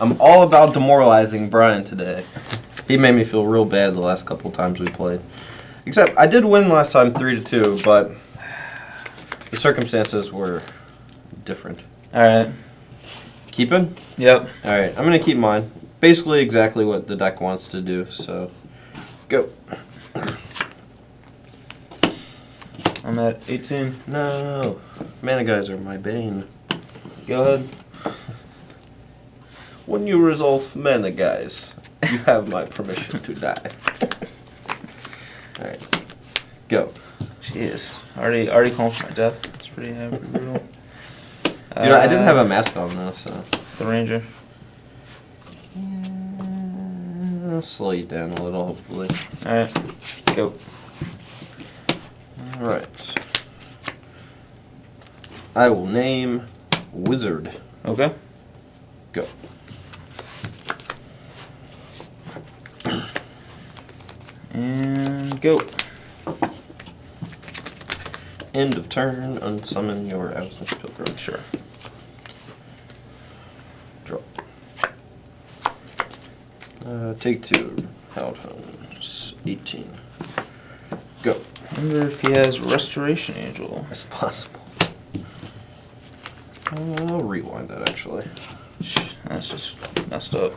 I'm all about demoralizing Brian today. He made me feel real bad the last couple times we played. Except, I did win last time 3-2, but the circumstances were different. Alright. Keeping? Yep. Alright, I'm going to keep mine. Basically exactly what the deck wants to do, so go. I'm at 18. No. Mana guys are my bane. Go ahead. When you resolve mana guys, you have my permission to die. Alright. Go. Jeez. Already calling for my death. That's pretty brutal. You know, I didn't have a mask on though, so. The Ranger. Yeah, I'll slow you down a little, hopefully. Alright. Go. Alright. I will name Wizard. Okay. Go. And go. End of turn, unsummon your Absence Pilgrim. Sure. Draw. Take 2. Held Homes. 18. Go. I wonder if he has Restoration Angel. It's possible. I'll rewind that actually. That's just messed up.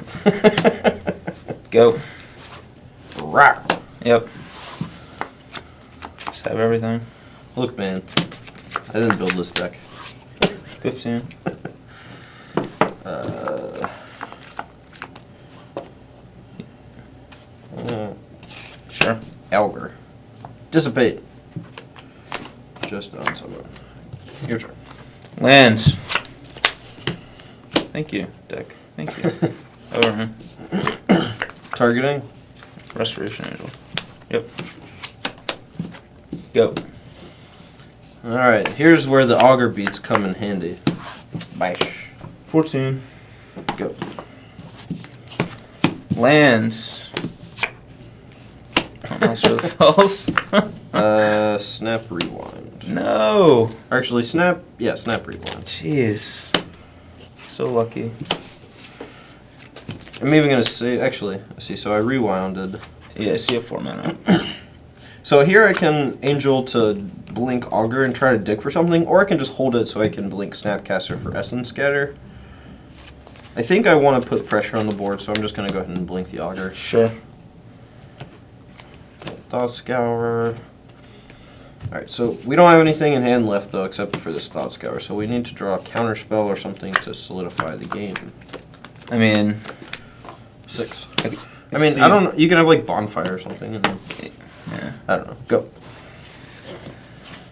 Go. Rock. Yep. Just have everything. Look, man. I didn't build this deck. 15. Sure. Algar. Dissipate. Just on someone. Your turn. Lands. Thank you, deck. Thank you. Overhand. Targeting. Restoration Angel. Yep. Go. Alright, here's where the auger beats come in handy. Bash. 14. Go. Lands. Master of the Falls. Snap rewind. No. Actually, snap. Yeah, snap rewind. Jeez. So lucky. I'm even gonna say. Actually, let's see. So I rewinded. Yeah, I see a 4 mana. So here I can Angel to blink Augur and try to dig for something, or I can just hold it so I can blink Snapcaster for Essence Scatter. I think I want to put pressure on the board, so I'm just going to go ahead and blink the Augur. Sure. Thought Scour. Alright, so we don't have anything in hand left, though, except for this Thought Scour, so we need to draw a counterspell or something to solidify the game. I mean... 6. I mean, I don't know. You can have, like, Bonfire or something. And then, yeah. I don't know. Go.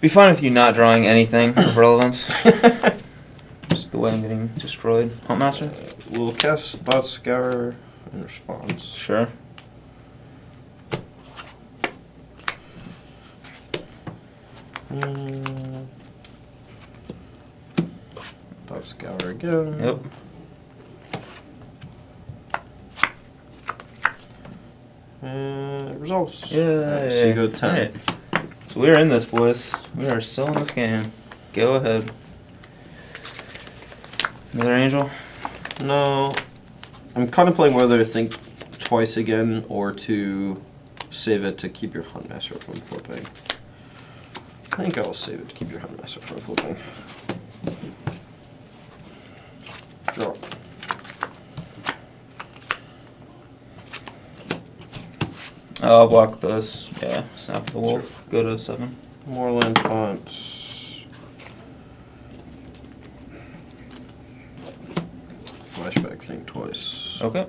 Be fine with you not drawing anything of relevance. Just the way I'm getting destroyed. Huntmaster? We'll cast Thought Scour in response. Sure. Thought Scour again. Yep. Results. Yeah. So you go 10. Right. So we're in this, boys. We are still in this game. Go ahead. Another Angel? No. I'm contemplating whether to think twice again or to save it to keep your Huntmaster from flipping. I think I'll save it to keep your Huntmaster from flipping. Draw. I'll block this. Yeah, Snap the Wolf. Sure. Go to 7. Moorland Haunt. Flashback, think twice. Okay.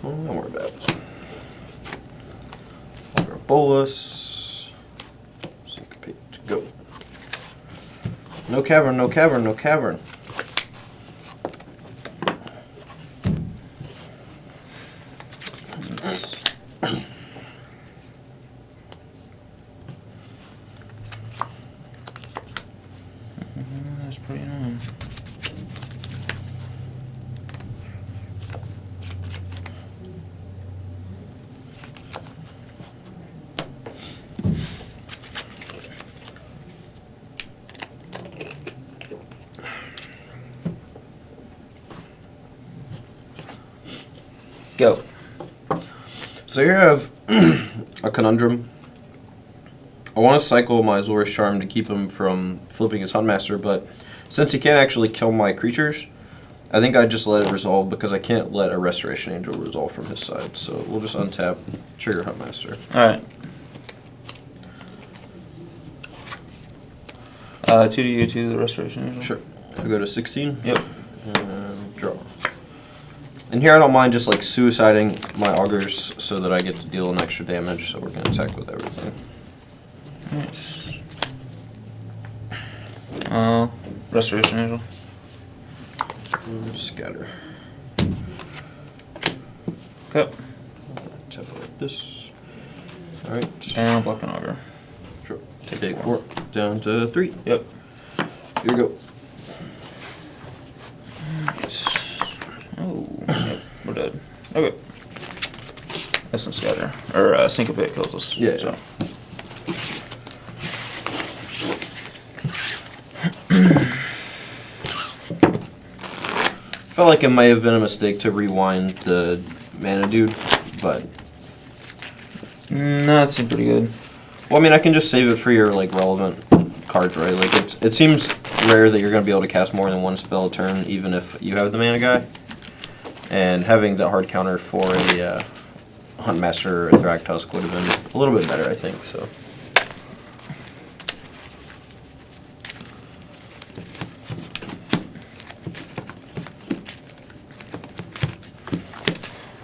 Oh, don't worry about it. Augur Bolus. Syncopate. Go. No cavern, no cavern, no cavern. That's pretty annoying. Go. So here I have a conundrum. I want to cycle my Azorius Charm to keep him from flipping his Huntmaster, but since he can't actually kill my creatures, I think I just let it resolve because I can't let a Restoration Angel resolve from his side. So we'll just untap, trigger Huntmaster. Alright. 2 to you, 2 to the Restoration Angel. Sure. I'll go to 16. Yep. And draw. And here I don't mind just like suiciding my augurs so that I get to deal an extra damage, so we're going to attack with everything. Nice. Restoration Angel. And scatter. Okay. Tap it like this. Alright. And block an augur. Sure. Take 4. Down to 3. Yep. Here we go. Nice. Oh, yep, we're dead. Okay. Essence Scatter. Or Syncopate kills us. Yeah. So. Felt like it might have been a mistake to rewind the mana dude, but No, that seemed pretty good. well, I mean, I can just save it for your like relevant cards, right? Like it seems rare that you're going to be able to cast more than one spell a turn, even if you have the mana guy. And having the hard counter for a Huntmaster or a Thragtusk would have been a little bit better, I think. So.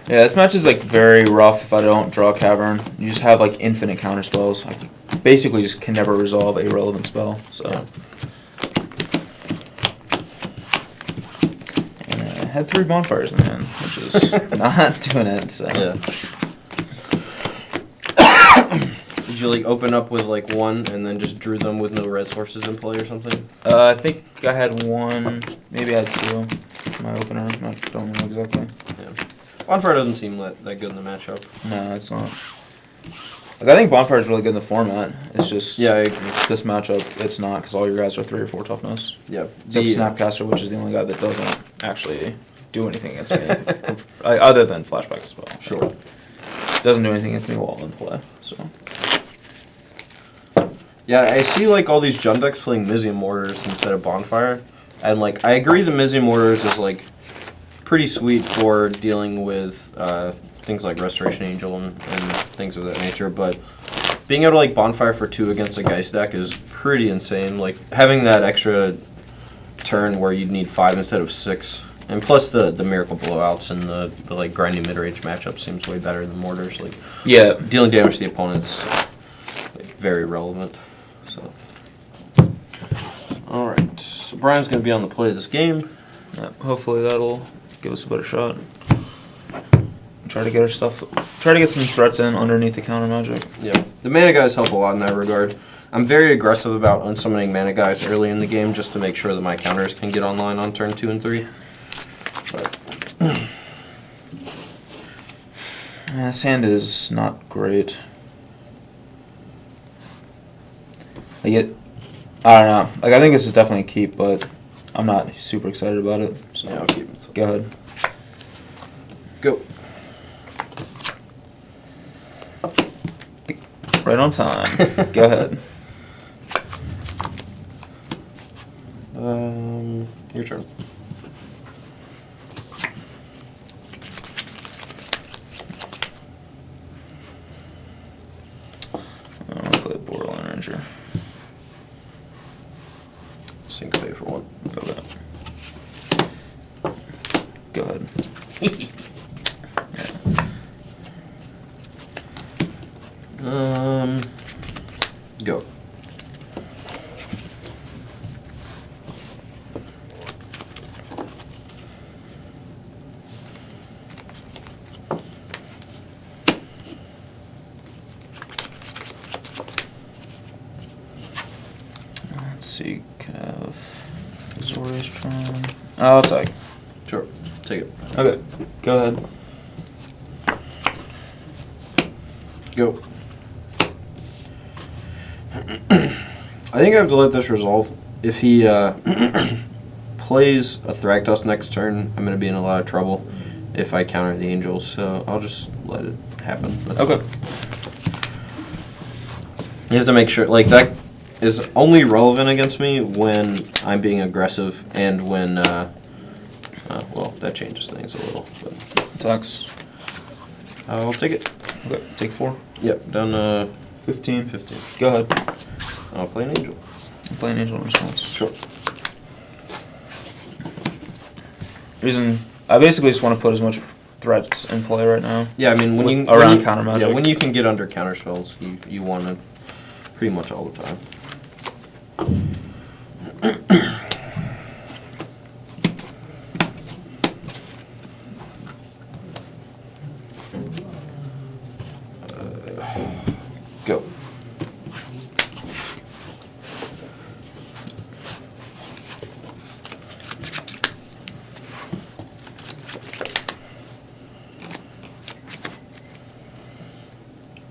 Yeah, this match is like very rough if I don't draw a Cavern. You just have like infinite counter spells. I basically just can never resolve a relevant spell. So. Yeah. And I had 3 bonfires in hand, which is not doing it. So. Yeah. Did you like open up with like 1 and then just drew them with no red sources in play or something? I think I had 1, maybe I had 2 in my opener. I don't know exactly. Yeah. Bonfire doesn't seem that good in the matchup. No, it's not. Like, I think Bonfire is really good in the format. It's just Yeah, I agree. this matchup, it's not because all your guys are 3 or 4 toughness. Yeah. Except Snapcaster, which is the only guy that doesn't actually do anything against me, other than flashback spell. Sure. Doesn't do anything against me while in play. So. Yeah, I see like all these Jund decks playing Mizium Mortars instead of Bonfire, and like I agree the Mizium Mortars is like pretty sweet for dealing with things like Restoration Angel and things of that nature, but being able to like Bonfire for 2 against a Geist deck is pretty insane. Like having that extra turn where you'd need 5 instead of 6, and plus the Miracle Blowouts and the like grinding mid-range matchup seems way better than Mortars. Like Yeah. dealing damage to the opponent's like, very relevant. So, all right. So Brian's going to be on the play of this game. Yeah, hopefully that'll give us a better shot. Try to get our stuff. Try to get some threats in underneath the counter magic. Yeah, the mana guys help a lot in that regard. I'm very aggressive about unsummoning mana guys early in the game just to make sure that my counters can get online on turn 2 and 3. But Yeah, this hand is not great. I don't know. Like I think this is definitely a keep, but I'm not super excited about it. So yeah, I'll keep it. go ahead. Go. Right on time. Go ahead. Your turn. I'll play Borderline Ranger. Syncopate for 1. Go ahead. Go. Let's see. Cav. Azorius Charm. I'll take. Sure. Take it. Okay. Go ahead. Go. I think I have to let this resolve. If he plays a Thragtusk next turn, I'm going to be in a lot of trouble. if I counter the angels, so I'll just let it happen. That's Okay. You have to make sure, like, that is only relevant against me when I'm being aggressive and when, well, that changes things a little. But Attacks. I'll take it. Okay. Take 4. Yep, down 15. 15. Go ahead. I'll play an angel. Play an angel in response. Sure. Reason I basically just want to put as much threats in play right now. Yeah, I mean, around counter magic. Yeah, when you can get under counter spells, you want to pretty much all the time. Go.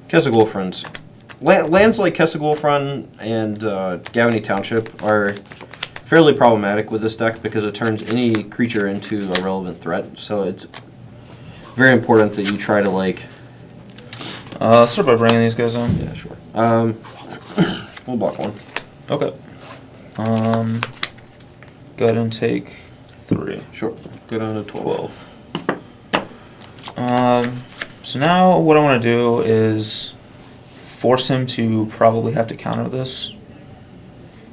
Kesselgolfrons. Lands like Kesselgolfron and Gavany Township are fairly problematic with this deck because it turns any creature into a relevant threat. So it's very important that you try to, like... Let's start by bringing these guys in. Yeah, sure. We'll block one. Okay. Go ahead and take 3. Sure. Go down to 12. So now what I want to do is force him to probably have to counter this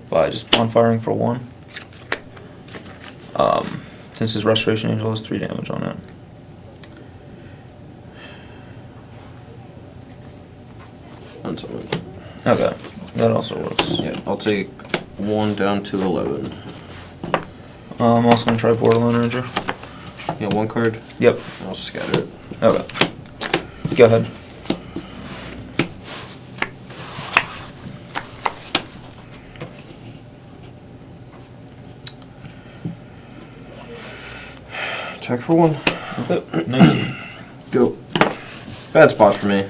by just bonfiring for 1. Since his Restoration Angel has 3 damage on it. Unsummoned. Okay, that also works. Yeah, I'll take 1 down to 11. I'm also going to try Borderline Ranger. Yeah, 1 card. Yep. I'll scatter it. Okay. Go ahead. Attack for 1. Okay. Nice. Go. Bad spot for me.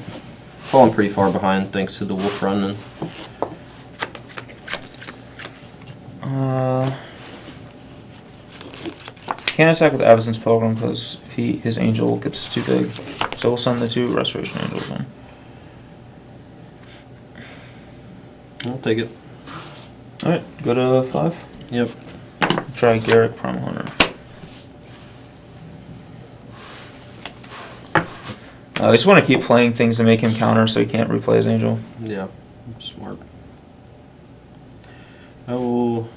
Falling pretty far behind thanks to the wolf run. And can't attack with Avacyn's Pilgrim because if his angel gets too big. So we'll send the 2 Restoration Angels in. I'll take it. Alright, go to 5. Yep. Try Garrick Primal Hunter. I just want to keep playing things to make him counter so he can't replay his angel. Yeah. Smart. I will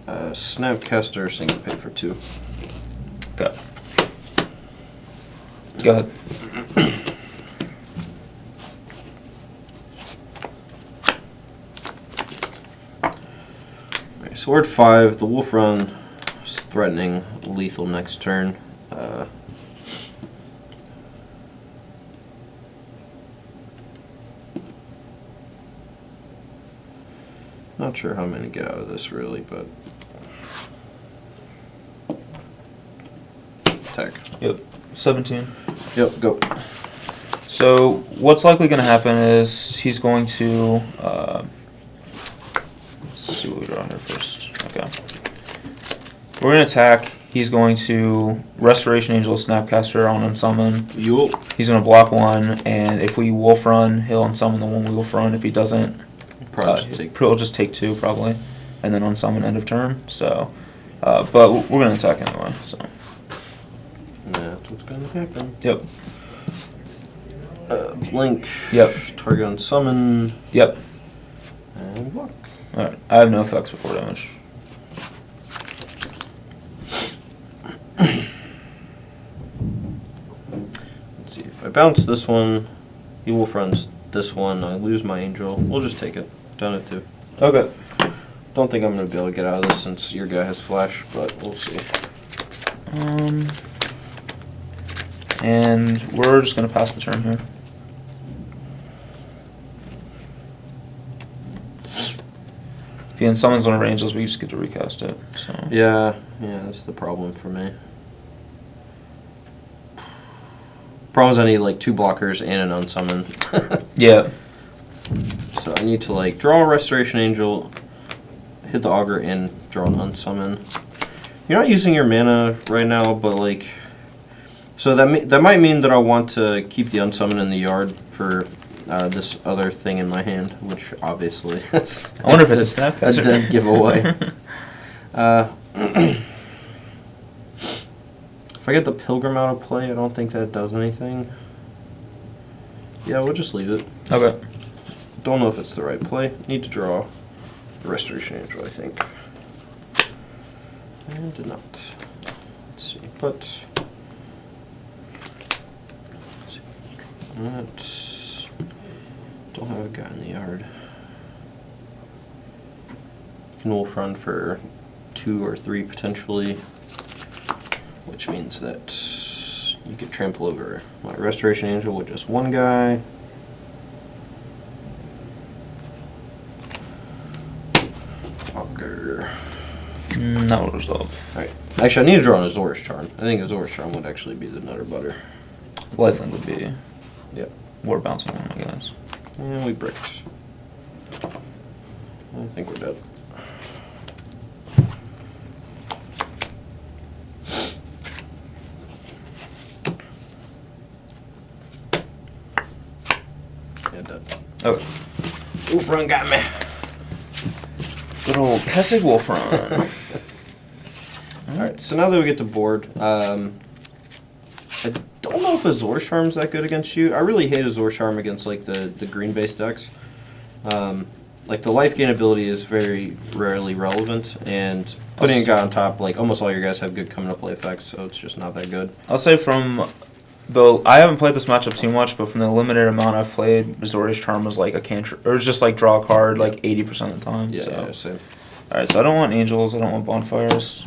Snapcaster Syncopate for 2. Okay. Go ahead. Alright, so we're at 5. The wolf run is threatening lethal next turn. Not sure how many get out of this really, but attack. Yep. 17. Yep, go. So what's likely going to happen is he's going to let's see what we draw here first. Okay. We're going to attack. He's going to Restoration Angel Snapcaster on unsummon. Yup. He's going to block 1, and if we wolf run, he'll unsummon the 1 we wolf run. If he doesn't, he'll just take 2 probably, and then unsummon end of turn. So, but we're going to attack anyway. So. That's what's going to happen. Yep. Blink. Yep. Target on summon. Yep. And block. Alright, I have no effects before damage. Let's see, if I bounce this one, he wolf runs this one, I lose my angel. We'll just take it. Down at 2. Okay. Don't think I'm going to be able to get out of this since your guy has flash, but we'll see. And we're just going to pass the turn here. If he unsummons one of our angels, we just get to recast it. So Yeah, that's the problem for me. Problem is I need like 2 blockers and an unsummon. yeah. So I need to like draw a Restoration Angel, hit the Augur, and draw an unsummon. You're not using your mana right now, but like, so that might mean that I want to keep the unsummon in the yard for this other thing in my hand, which obviously is I wonder if it's a snap. A dead giveaway. If I get the Pilgrim out of play, I don't think that does anything. Yeah, we'll just leave it. Okay. Don't know if it's the right play. Need to draw the Restoration Angel, I think. And did not. Let's see, but let's don't have a guy in the yard. Can wolf run for 2 or 3 potentially, which means that you could trample over my Restoration Angel with just 1 guy. Augur. That will resolve. Alright. Actually, I need to draw an Azorius Charm. I think Azorius Charm would actually be the nutter butter. Lifelink would be. Yep. War bouncing one, I guess. And we bricked. I think we're dead. Yeah, dead. Okay. Wolf Run got me. Good old Kessig Wolf Run. Alright, so now that we get the board, I don't know if Azor Charm's that good against you. I really hate Azor Charm against like the green-based decks. Like the life gain ability is very rarely relevant, and putting a guy on top, like almost all your guys have good coming up play effects, so it's just not that good. I'll say from the I haven't played this matchup too much, but from the limited amount I've played, Azorius Charm was like a cantrip, or just like draw a card like 80% of the time. Yeah, so. yeah, same. All right, so I don't want angels. I don't want bonfires.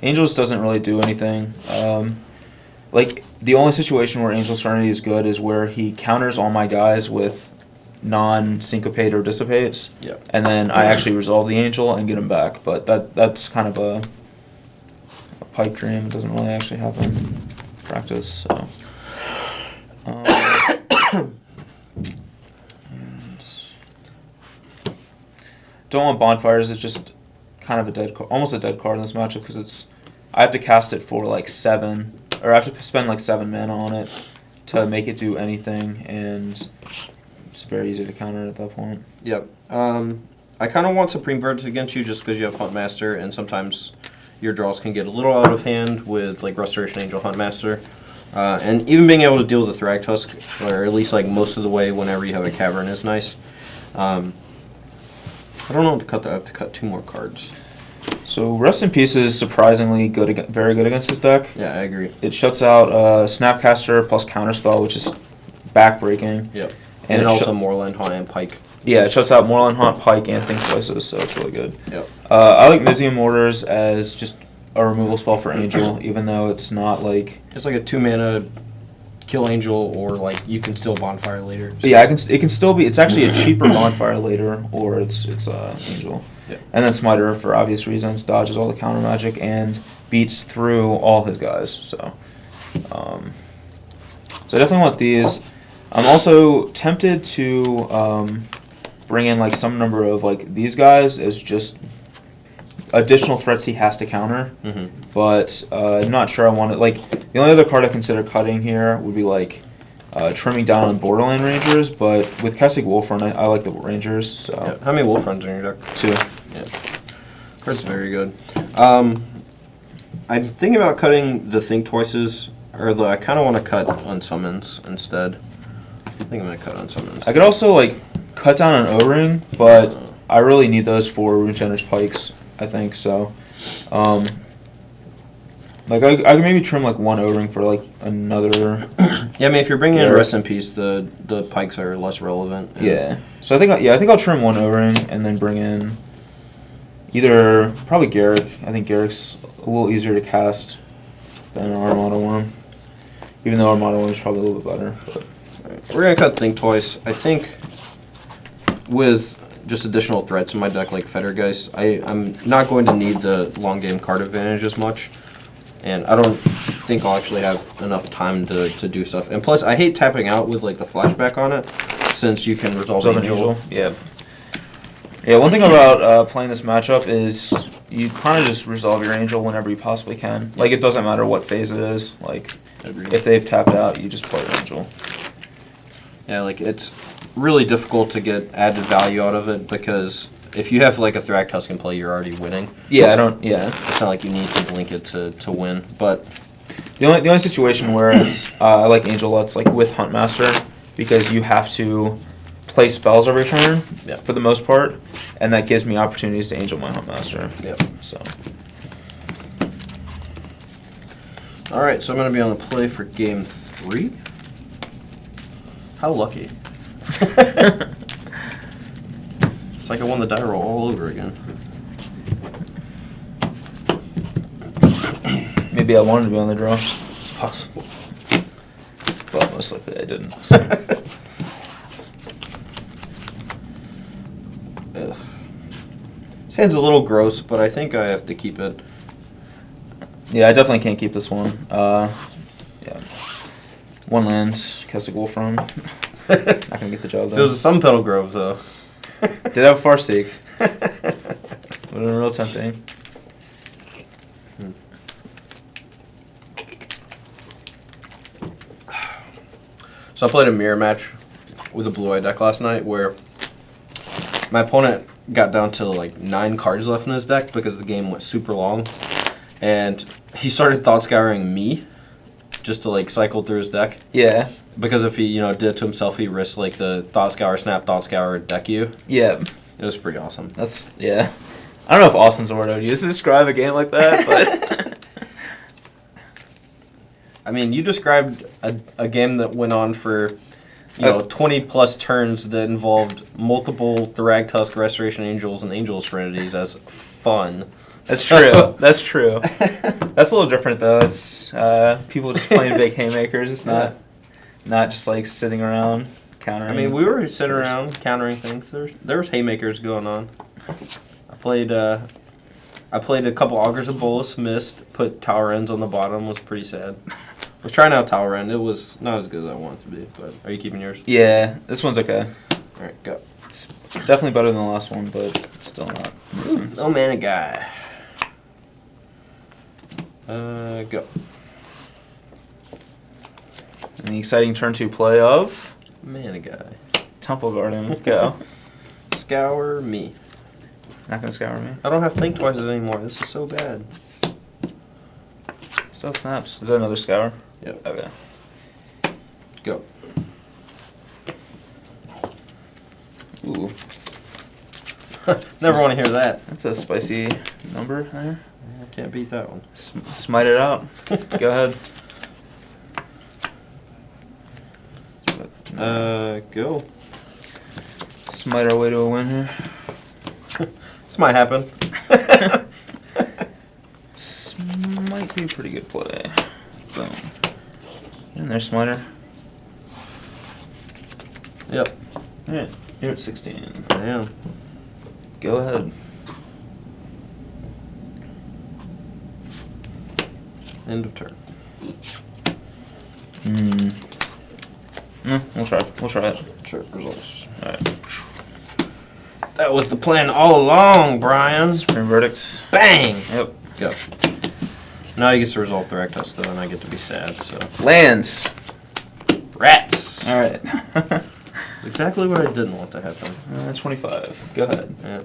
Angels doesn't really do anything. Like the only situation where Angel Serenity is good is where he counters all my guys with non-syncopate or dissipates. Yep. And then I actually resolve the angel and get him back. But that's kind of a pipe dream. It doesn't really actually happen in practice. So. And don't want bonfires. It's just kind of a dead card, almost a dead card in this matchup because I have to cast it for like 7, or I have to spend like 7 mana on it to make it do anything, and it's very easy to counter it at that point. Yep. I kind of want Supreme Verdict against you just because you have Huntmaster, and sometimes your draws can get a little out of hand with like Restoration Angel, Huntmaster, and even being able to deal with the Thragtusk, or at least like most of the way whenever you have a Cavern is nice. I don't know what to cut. I have to cut 2 more cards. So Rest in Peace is surprisingly good, very good against this deck. Yeah, I agree. It shuts out Snapcaster plus Counterspell, which is backbreaking. Yep. And also Moorland, Haunt, and Pike. Yeah, it shuts out Moorland, Haunt, Pike, and Think Twices, so it's really good. Yep. I like Mizium Mortars as just a removal spell for Angel, even though it's not like... It's like a 2-mana kill Angel, or like you can still Bonfire later. So. Yeah, it can still be... It's actually a cheaper Bonfire later, or it's Angel. Yep. And then Smiter, for obvious reasons, dodges all the counter magic and beats through all his guys, so... So I definitely want these. I'm also tempted to bring in like some number of like these guys as just additional threats he has to counter. Mm-hmm. But I'm not sure I want it. Like the only other card I consider cutting here would be like trimming down on Borderland Rangers. But with Kessig Wolf Run, I like the Rangers. So yeah. How many Wolf Runs in your deck? 2. Yeah, card's very good. I'm thinking about cutting the Think Twices. Or I kind of want to cut Unsummons instead. I think I'm going to cut Unsummons. I could also like cut down an O-Ring, but I really need those for Runetender's Pikes, I think, so. Like I could maybe trim like 1 O-Ring for like another... Yeah, I mean if you're bringing in Rest in Peace, the Pikes are less relevant. Yeah. So I think I'll trim 1 O-Ring and then bring in either, probably Garrick. I think Garrick's a little easier to cast than Armada Worm. Even though Armada Worm is probably a little bit better. But. Right. We're going to cut Think Twice. I think with just additional threats in my deck like Fettergeist, I'm not going to need the long game card advantage as much. And I don't think I'll actually have enough time to do stuff. And plus, I hate tapping out with like the flashback on it, since you can resolve Angel. Yeah. Yeah, one thing about playing this matchup is you kind of just resolve your angel whenever you possibly can. Like, it doesn't matter what phase it is. Like, if they've tapped out, you just play your angel. Yeah, like, it's really difficult to get added value out of it because if you have, like, a Thragtusk in play, you're already winning. Yeah, yeah. It's not like you need to blink it to win, but... The only situation where I like Angel Lutz, like, with Huntmaster, because you have to play spells every turn, for the most part, and that gives me opportunities to Angel my Huntmaster. Yep. So. Alright, so I'm going to be on the play for game 3. How lucky. It's like I won the die roll all over again. Maybe I wanted to be on the draw. It's possible. Well, most likely I didn't. So. This hand's a little gross, but I think I have to keep it. Yeah, I definitely can't keep this one. Yeah. 1 land, Keswick Wolfram. Not gonna get the job done. It was a Sun Petal Grove, though. Did have a Farseek. Would have been real tempting. So I played a mirror match with a blue-eye deck last night where my opponent got down to like 9 cards left in his deck because the game went super long. And he started thought scouring me just to like cycle through his deck. Yeah. Because if he, did it to himself, he risked like the thought scour, snap, thought scour, deck you. Yeah. It was pretty awesome. Yeah. I don't know if awesome's a word I would use to describe a game like that, but... I mean, you described a game that went on for, 20-plus turns that involved multiple Thragtusk, Restoration Angels, and Angel Serenities as fun. That's true. That's true. That's a little different, though. It's people just playing big haymakers. It's not just, like, sitting around countering. I mean, we were sitting around countering things. There was haymakers going on. I played a couple Augurs of Bolus, missed, put Tower Ends on the bottom, was pretty sad. I was trying out Tower End. It was not as good as I wanted it to be, but are you keeping yours? Yeah, this one's okay. Alright, go. It's definitely better than the last one, but still not. No mana guy. Go. An exciting turn 2 play of Mana guy. Temple Garden. Go. Scour me. Not gonna scour me. I don't have Think Twice anymore. This is so bad. Still snaps. Is that another scour? Yep. Okay. Go. Ooh. Never want to hear that. That's a spicy number there. I can't beat that one. Smite it out. Go ahead. Go. Smite our way to a win here. This might happen. This might be a pretty good play. Boom. In there, Smiter. Yep. Alright, you're at 16. I am. Go ahead. End of turn. No, we'll try it. Sure, results. Alright. That was the plan all along, Brian. Supreme verdicts. Bang! Yep. Go. Now he gets to resolve Thragtusk, though, and I get to be sad, so. Lands. Rats! Alright. That's exactly what I didn't want to happen. 25. Go ahead. Yeah.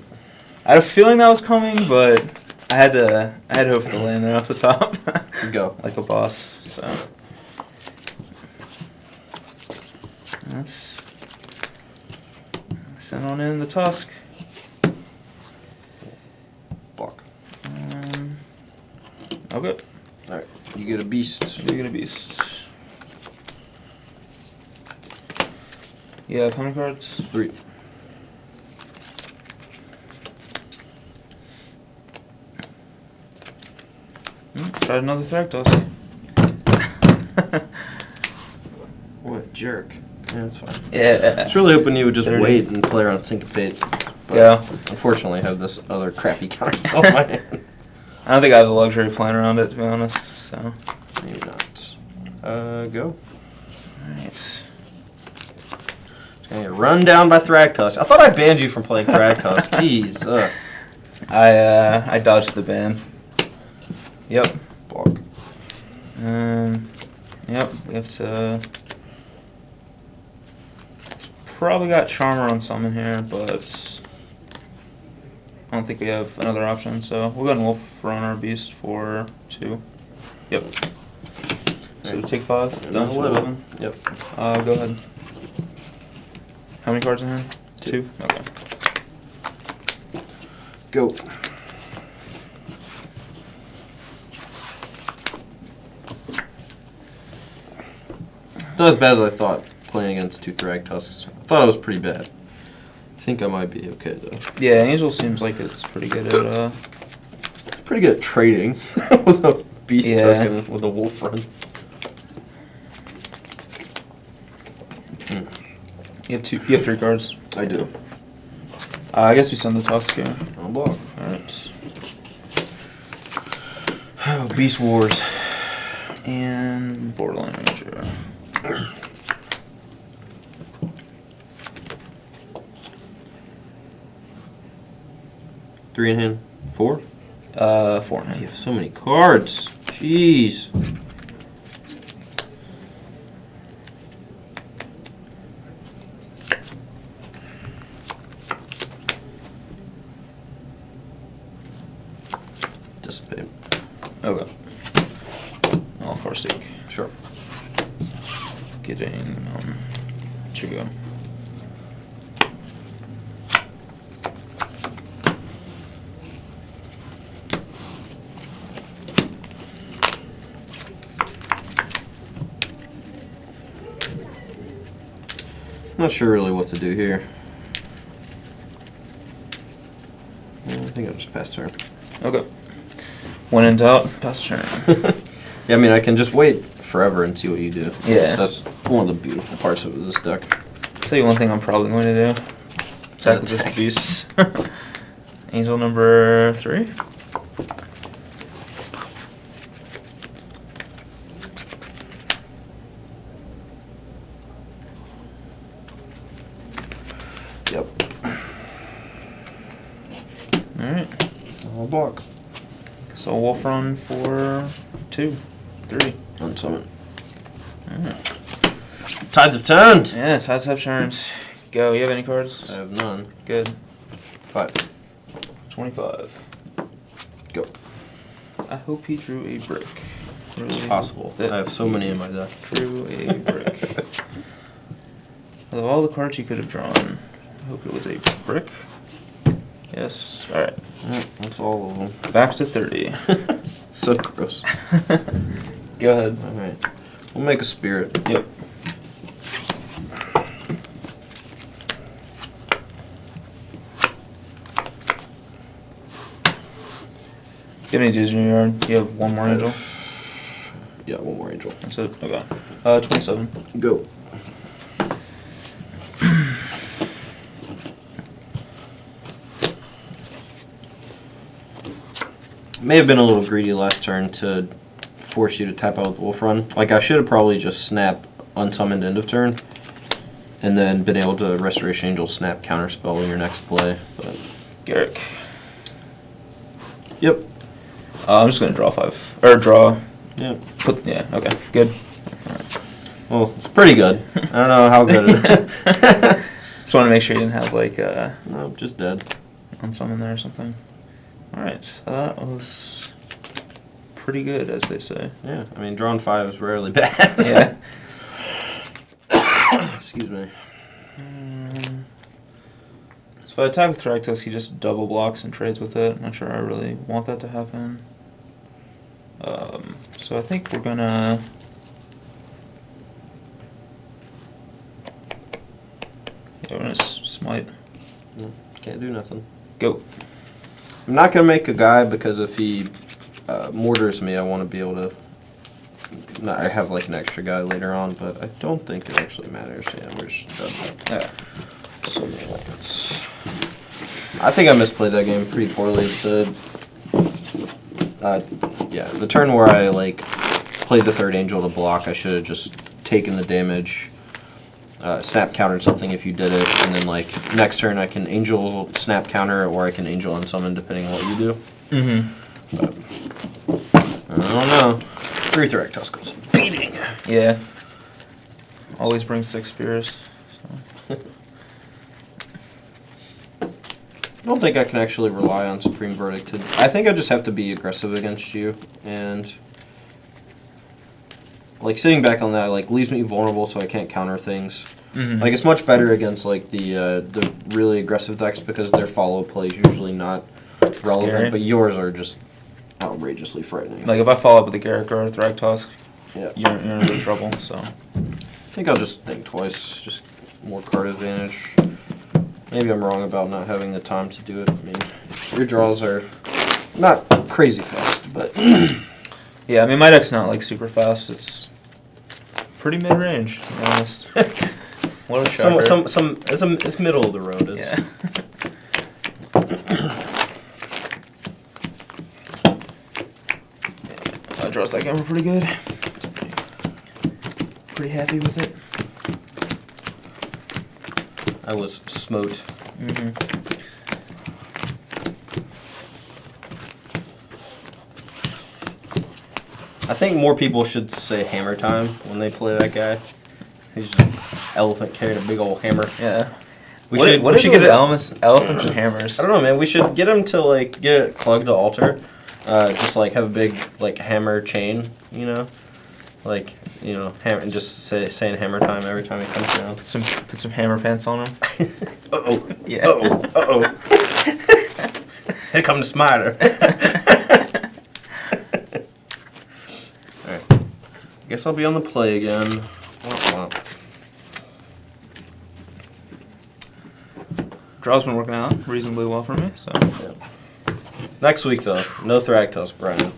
I had a feeling that was coming, but I had to hope for the land there off the top. Go. Like a boss, so. Let's send on in the Tusk. Block. Okay. Alright, you get a beast. You get a beast. Yeah, how many cards? 3. Tried another Thragtusk. What a jerk. Yeah, that's fine. Yeah. I was really hoping you would just 30. wait and play around Syncopate. But Yeah. unfortunately, I have this other crappy counterspell in my hand. I don't think I have the luxury of playing around it, to be honest, so. Maybe not. Go. Alright. Hey, run down by Thragtusk. I thought I banned you from playing Thragtusk. Jeez. I dodged the ban. Yep. Block. Yep. We have to. Probably got Charmer on summon here, but I don't think we have another option. So we'll go ahead and Wolf Run our Beast for 2. Yep. So take 5. Down to 11. Yep. Go ahead. How many cards in hand? 2. Okay. Go. Not as bad as I thought playing against 2 Thragtusks. I thought it was pretty bad. I think I might be okay though. Yeah, Angel seems like it's pretty good at It's pretty good at trading with a beast token with a wolf run. You have 3 cards. I do. I guess we send the Tusk here. On block. Alright. Oh, Beast Wars. And Borderline Ranger. Three in hand. 4? 4 in hand. You have so many cards. Jeez. Dissipate. Okay. I'll forsake. Sure. Getting Chigo. Not sure really what to do here. I think I'll just pass turn. Okay. When in doubt, pass turn. Yeah, I mean, I can just wait forever and see what you do. Yeah. That's one of the beautiful parts of this deck. Tell you one thing I'm probably going to do. Attack with this beast. Angel number 3. Yep. Alright. I'll block. So Wolf Run for 2, 3. Unsummon. Alright. Tides have turned! Yeah, Tides have turned. Go. You have any cards? I have none. Good. 5. 25. Go. I hope he drew a brick. Really It's possible. I have so many in my deck. Drew a brick. Of all the cards he could have drawn, I hope it was a brick. Yes. Alright. That's all of them. Back to 30. So gross. Go ahead. Alright. We'll make a spirit. Yep. Do you have any dudes in your yard? You have one more angel? Yeah, one more angel. That's it? Okay. 27. Go. May have been a little greedy last turn to force you to tap out with Wolf Run. Like, I should have probably just snap unsummoned end of turn, and then been able to Restoration Angel snap counterspell in your next play. But Garrick. yep. I'm just gonna draw 5. Or draw. Yeah. Yeah, okay. Good. Alright. Well, it's pretty good. I don't know how good it is. Just want to make sure you didn't have, like, No, just dead. unsummon there or something. Alright, so that was pretty good, as they say. Yeah, I mean, drawing 5 is rarely bad. Yeah. Excuse me. So if I attack with Thragtusk, he just double blocks and trades with it. I'm not sure I really want that to happen. So I think we're gonna... Yeah, we're gonna smite. Yeah, can't do nothing. Go. I'm not going to make a guy because if he mortars me, I want to be able to... I have like an extra guy later on, but I don't think it actually matters. Yeah, we're just done. Yeah. So many weapons. I think I misplayed that game pretty poorly. Yeah, the turn where I like played the third angel to block, I should have just taken the damage snap counter something if you did it, and then like next turn I can angel snap counter or I can angel unsummon depending on what you do. But I don't know. 3 Thragtuskles. Beating. Yeah. Always bring 6 spears. So. I don't think I can actually rely on Supreme Verdict. I think I just have to be aggressive against you, and like sitting back on that like leaves me vulnerable, so I can't counter things. Like it's much better against like the really aggressive decks because their follow play is usually not relevant, Scary. but yours are just outrageously frightening. Like if I follow up with a Garrett or a Thragtusk, yeah, you're in real trouble. So I think I'll just think twice, just more card advantage. Maybe I'm wrong about not having the time to do it. I mean, your draws are not crazy fast, but yeah, I mean my deck's not like super fast. It's pretty mid-range, to be honest. What a shocker. It's middle of the road. It's, yeah. I draws that game were pretty good. Pretty happy with it. I was smote. I think more people should say hammer time when they play that guy. He's just elephant carrying a big old hammer. Yeah. We What should get get elephants and hammers? I don't know, man. We should get him to like get Clug to alter. Just like have a big like hammer chain, you know, like hammer, and just saying hammer time every time he comes around. Put some hammer pants on him. Yeah. Here comes the Smiter. Alright. Guess I'll be on the play again. Womp womp. Draw's been working out reasonably well for me, so. Yeah. Next week though, no Thragtusk, Brian.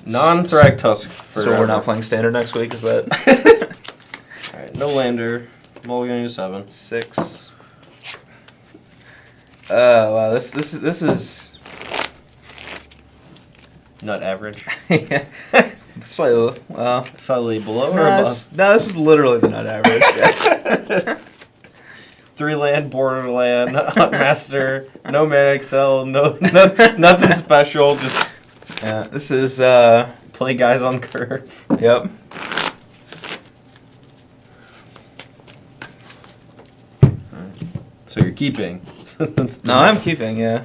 Non-Thragtusk forever. So we're not playing standard next week, is that? Alright, no lander. Mulligan to 7. 6. Wow, this is Not average. yeah. Slightly, well, Slightly below or no, above? no, this is literally the nut average. 3 land, Borderland, Huntmaster, no Mana Excel, nothing special, just Yeah, this is play guys on curve. Yep. So you're keeping. No, I'm keeping. Yeah.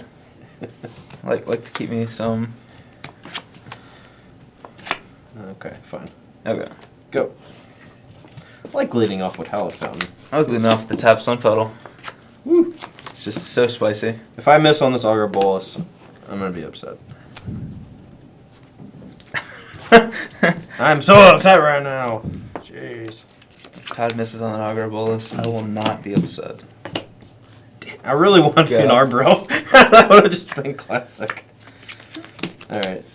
like to keep me some. Okay, fine. Okay. Go. I like leading off with Hallowed Fountain. I was leading off the tap Sun Pedal. Woo! It's just so spicy. If I miss on this Augur Bolus, I'm gonna be upset. I'm so upset right now. Jeez. If Todd misses on an Augur Bolus, I will not be upset. Damn, I really want to be an Arbro. That would have just been classic. Alright.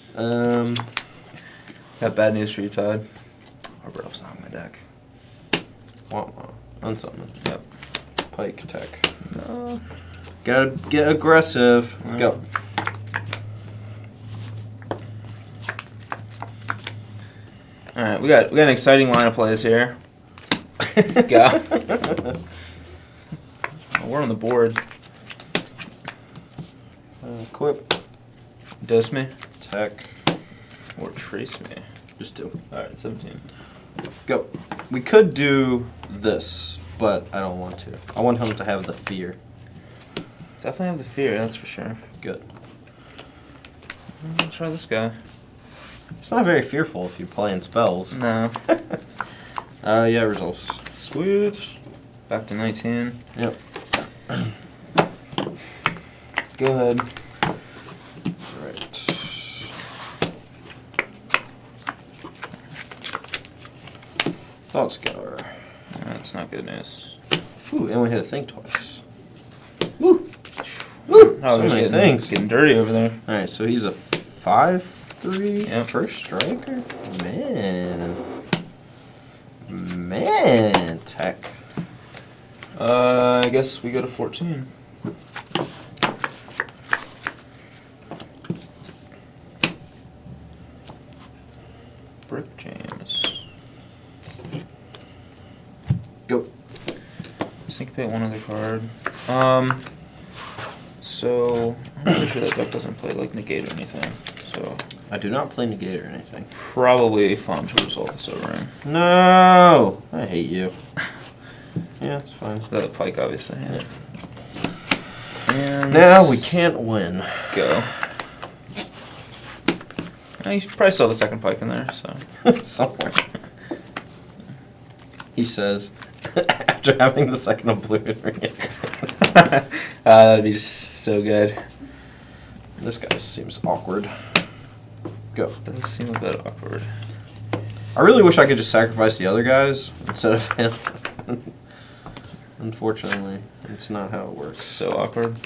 Got bad news for you, Todd. Arbro's not on my deck. Unsummon. Yep. Pike attack. Gotta get aggressive. Right. Go. Alright, we got an exciting line of plays here. Go. Oh, we're on the board. Equip. Dose me. Attack. Or trace me. Just 2. Alright, 17. Go. We could do this, but I don't want to. I want him to have the fear. Definitely have the fear, that's for sure. Good. Let's try this guy. It's not very fearful if you're playing spells. No. Yeah, results. Sweet. Back to 19. Yep. Go ahead. Alright. Thought Scour. That's not good news. Ooh, and we had to think twice. Woo! Woo! Oh, So many things. Getting dirty over there. Alright, so he's a 5/3 Yep. first striker? Man, tech. I guess we go to 14. Brick James. Go. Syncopate one other card. So I'm pretty sure that deck doesn't play like negate or anything. So I do not play negate or anything. probably fun to resolve the sobering. No, I hate you. Yeah, it's fine. The pike, obviously. Yeah. And Now we can't win. Go. You should probably still have the second pike in there. So Somewhere. He says, after having the second oblivion. that'd be so good. This guy seems awkward. Go. Doesn't seem a bit awkward. I really wish I could just sacrifice the other guys instead of him. Unfortunately, it's not how it works. So awkward.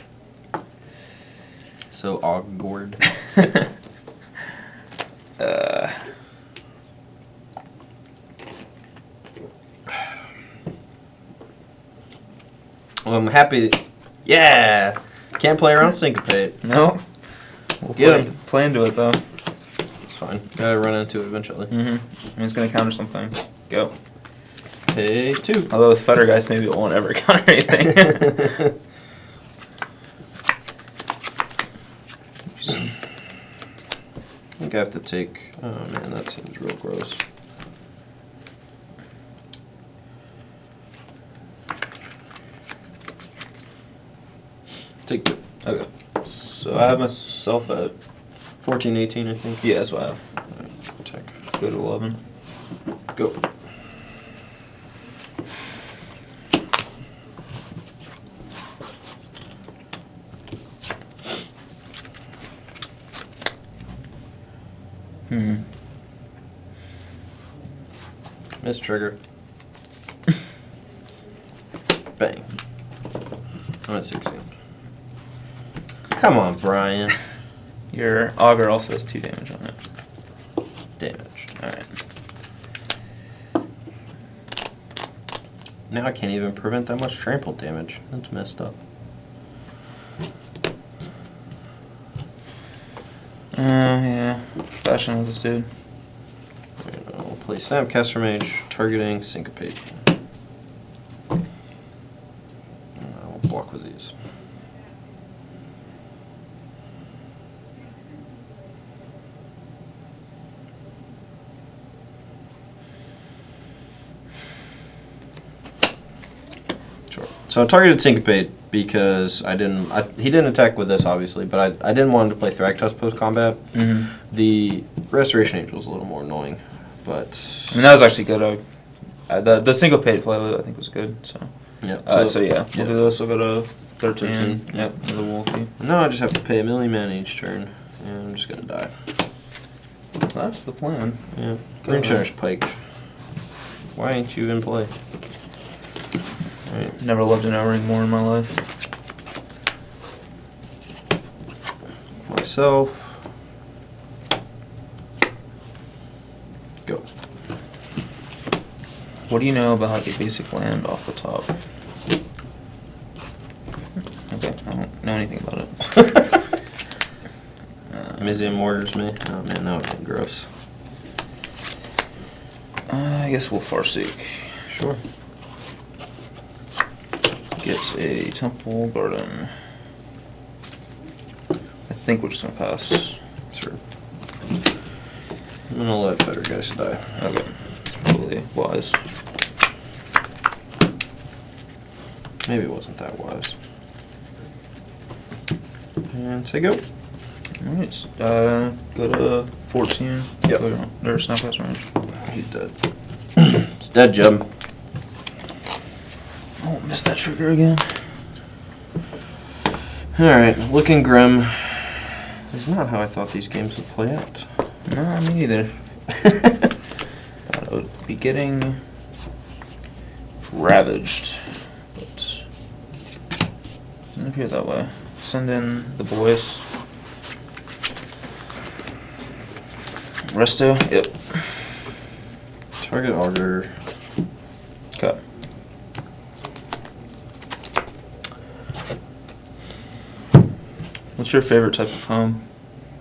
So awkward. Well, I'm happy. Yeah! Can't play around Syncopate. No. We'll Get him. play into it, though. It's fine. Gotta run into it eventually. I mean, it's going to counter something. Go. Pay 2. Although with Fetter Guys, maybe it won't ever counter anything. I think I have to take... Oh man, that seems real gross. Take 2. Okay. So I have myself at 14, 18, I think. Yeah, that's what I have. Alright, check. Go to 11. Go. Miss trigger. Bang. I'm at 16. Come on, Brian. Your auger also has 2 damage on it. Damaged. Alright. Now I can't even prevent that much trample damage. That's messed up. Yeah. Fashion with this dude. I'll play Snapcaster Mage, targeting Syncopate. I'll block with these. Sure. So I targeted Syncopate because he didn't attack with this obviously, but I didn't want him to play Thragtusk post combat. The Restoration Angel is a little more annoying, but I mean, that was actually good. The Syncopate play, I think, was good. So yeah. so yeah, we'll do this. We'll go to 13. Yep, another Wolfie. Now I just have to pay 1,000,000 mana each turn, and I'm just gonna die. That's the plan. Yeah. Green Shadow's Pike. Why ain't you in play? Alright. Never loved an O-ring more in my life. Myself. Go. What do you know about a basic land off the top? Okay, I don't know anything about it. Mizium Mortars me. Oh man, that would be gross. I guess we'll Farseek. Sure. Gets a Temple Garden. I think we're just gonna pass. Sure. I'm gonna let better guys die. Okay, it's totally wise. Maybe it wasn't that wise. And say go. Alright, go to 14. Yep. There's Snapcaster range. He's dead. It's dead, Jim. Oh, missed that trigger again. Alright, looking grim. Is not how I thought these games would play out. No, me neither. Thought I would be getting ravaged, but doesn't appear that way. Send in the boys. Resto? Yep. Target auger. Cut. What's your favorite type of home?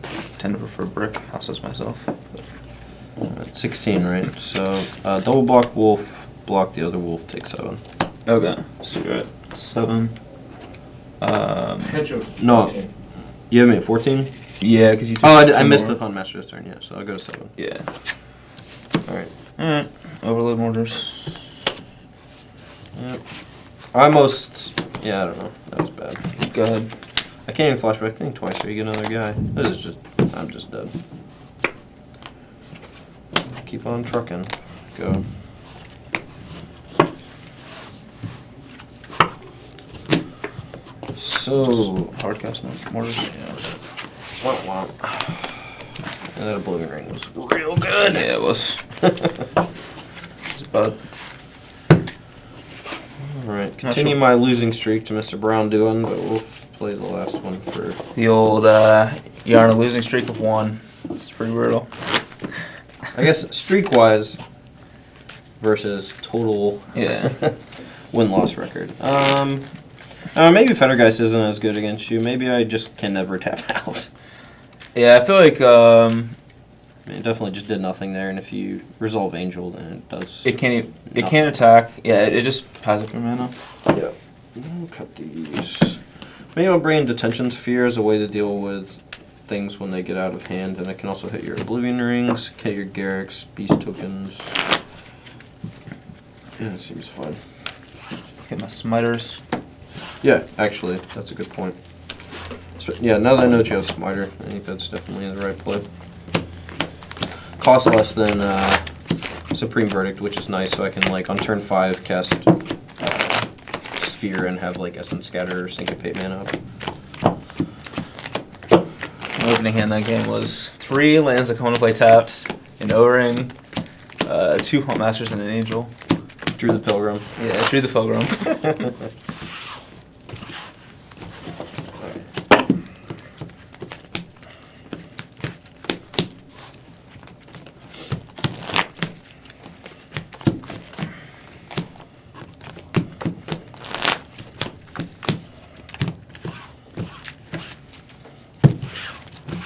I tend to prefer brick houses myself. At 16, right? So, double block wolf, block the other wolf, take 7. Okay, so you're at 7. No, you have me at 14? Yeah, because you took I missed it on Master's turn, yeah, so I'll go to 7. Yeah. Alright. Overload mortars. Yep. I don't know. That was bad. Go ahead. I can't even flashback thing twice or you get another guy. I'm just dead. Keep on trucking. Go. So hard cast mortars. Yeah. Womp womp. And that Oblivion Ring was real good. Yeah, it was. It's about. Alright, continue my losing streak to Mr. Braun-Duin, but we'll play the last one for the old. You're on a losing streak of 1. It's pretty brutal. I guess streak-wise versus total win-loss record. Maybe Fettergeist isn't as good against you. Maybe I just can never tap out. Yeah, I feel like it definitely just did nothing there, and if you resolve Angel, then it does. It can't attack. Yeah, it just has it for mana. Yeah. I'll cut these. Maybe I'll bring in Detention Sphere as a way to deal with things when they get out of hand, and it can also hit your Oblivion Rings, hit your Garrick's Beast tokens. Yeah, it seems fine. Hit my Smiters. Yeah, actually, that's a good point. Yeah, now that I know that you have Smiter, I think that's definitely the right play. Costs less than Supreme Verdict, which is nice, so I can, like, on turn 5 cast Sphere and have, like, Essence Scatter or Syncopate mana up. My opening hand that game was 3 lands that come into play tapped, an O-Ring, 2 Hunt Masters, and an Angel. Drew the Pilgrim. Yeah, Drew the Pilgrim.